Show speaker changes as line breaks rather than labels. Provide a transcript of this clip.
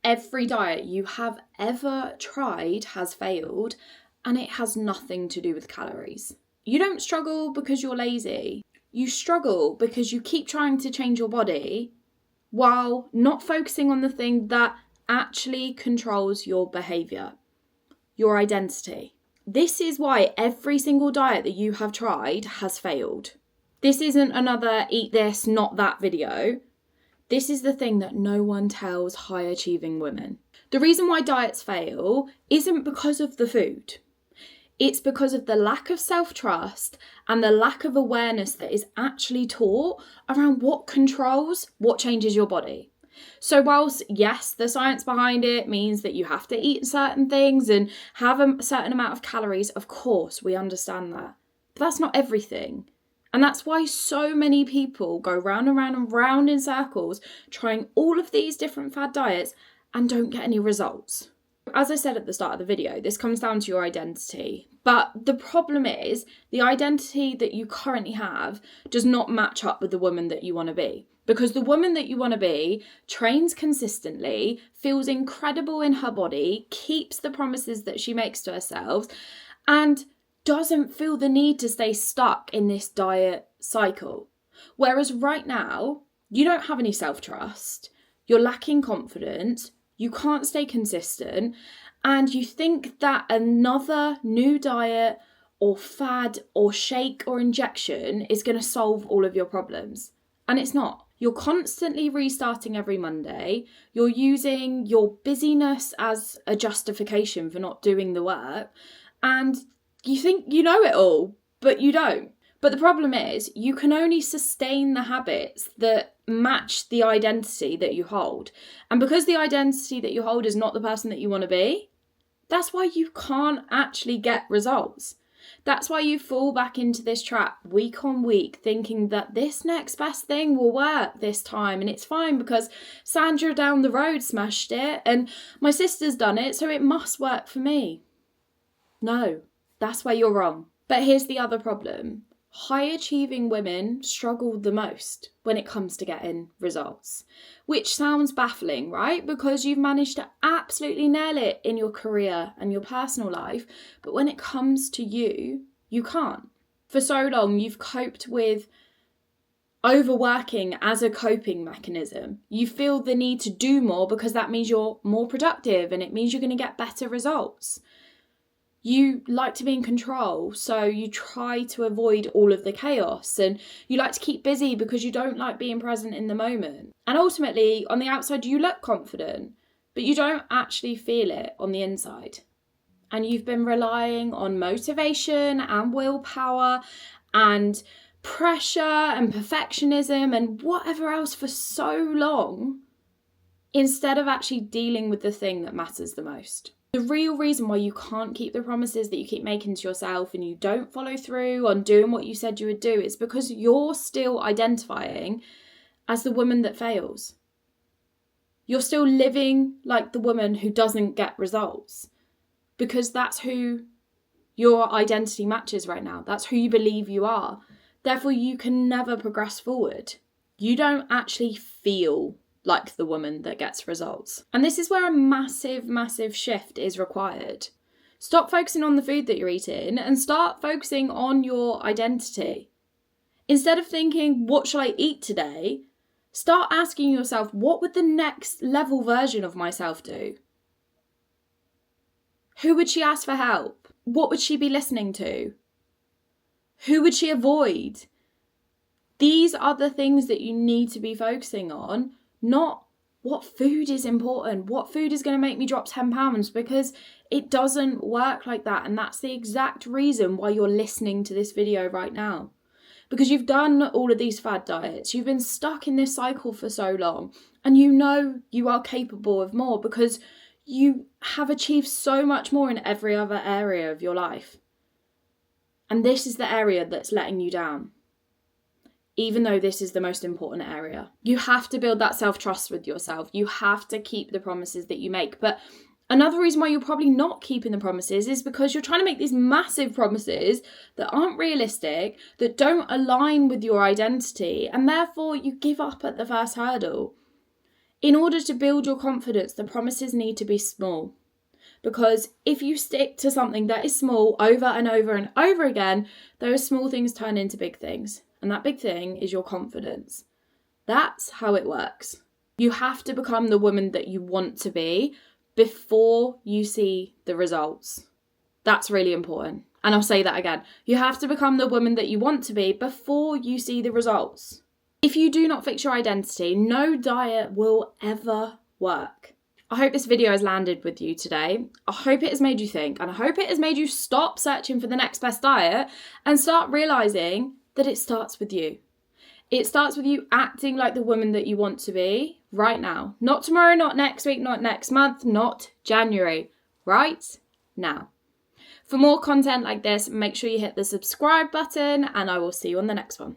Every diet you have ever tried has failed, and it has nothing to do with calories. You don't struggle because you're lazy. You struggle because you keep trying to change your body while not focusing on the thing that actually controls your behavior, your identity. This is why every single diet that you have tried has failed. This isn't another eat this, not that video. This is the thing that no one tells high-achieving women. The reason why diets fail isn't because of the food. It's because of the lack of self-trust and the lack of awareness that is actually taught around what controls what changes your body. So whilst, yes, the science behind it means that you have to eat certain things and have a certain amount of calories, of course, we understand that. But that's not everything. And that's why so many people go round and round and round in circles trying all of these different fad diets and don't get any results. As I said at the start of the video, this comes down to your identity. But the problem is the identity that you currently have does not match up with the woman that you want to be. Because the woman that you want to be trains consistently, feels incredible in her body, keeps the promises that she makes to herself, and doesn't feel the need to stay stuck in this diet cycle. Whereas right now, you don't have any self-trust, you're lacking confidence, you can't stay consistent, and you think that another new diet or fad or shake or injection is going to solve all of your problems. And it's not. You're constantly restarting every Monday. You're using your busyness as a justification for not doing the work. And you think you know it all, but you don't. But the problem is you can only sustain the habits that match the identity that you hold. And because the identity that you hold is not the person that you want to be, that's why you can't actually get results. That's why you fall back into this trap week on week, thinking that this next best thing will work this time. And it's fine because Sandra down the road smashed it and my sister's done it, so it must work for me. No, that's where you're wrong. But here's the other problem. High-achieving women struggle the most when it comes to getting results, which sounds baffling, right? Because you've managed to absolutely nail it in your career and your personal life, but when it comes to you, you can't. For so long, you've coped with overworking as a coping mechanism. You feel the need to do more because that means you're more productive and it means you're going to get better results. You like to be in control, so you try to avoid all of the chaos, and you like to keep busy because you don't like being present in the moment. And ultimately, on the outside, you look confident, but you don't actually feel it on the inside. And you've been relying on motivation and willpower and pressure and perfectionism and whatever else for so long, instead of actually dealing with the thing that matters the most. The real reason why you can't keep the promises that you keep making to yourself and you don't follow through on doing what you said you would do is because you're still identifying as the woman that fails. You're still living like the woman who doesn't get results because that's who your identity matches right now. That's who you believe you are. Therefore, you can never progress forward. You don't actually feel like the woman that gets results. And this is where a massive, massive shift is required. Stop focusing on the food that you're eating and start focusing on your identity. Instead of thinking, what shall I eat today? Start asking yourself, what would the next level version of myself do? Who would she ask for help? What would she be listening to? Who would she avoid? These are the things that you need to be focusing on. Not what food is important, what food is going to make me drop 10 pounds, because it doesn't work like that. And that's the exact reason why you're listening to this video right now. Because you've done all of these fad diets, you've been stuck in this cycle for so long, and you know you are capable of more because you have achieved so much more in every other area of your life. And this is the area that's letting you down. Even though this is the most important area. You have to build that self-trust with yourself. You have to keep the promises that you make. But another reason why you're probably not keeping the promises is because you're trying to make these massive promises that aren't realistic, that don't align with your identity, and therefore you give up at the first hurdle. In order to build your confidence, the promises need to be small. Because if you stick to something that is small over and over and over again, those small things turn into big things. And that big thing is your confidence. That's how it works. You have to become the woman that you want to be before you see the results. That's really important. And I'll say that again. You have to become the woman that you want to be before you see the results. If you do not fix your identity, no diet will ever work. I hope this video has landed with you today. I hope it has made you think, and I hope it has made you stop searching for the next best diet and start realizing that it starts with you. It starts with you acting like the woman that you want to be right now. Not tomorrow, not next week, not next month, not January. Right now. For more content like this, make sure you hit the subscribe button, and I will see you on the next one.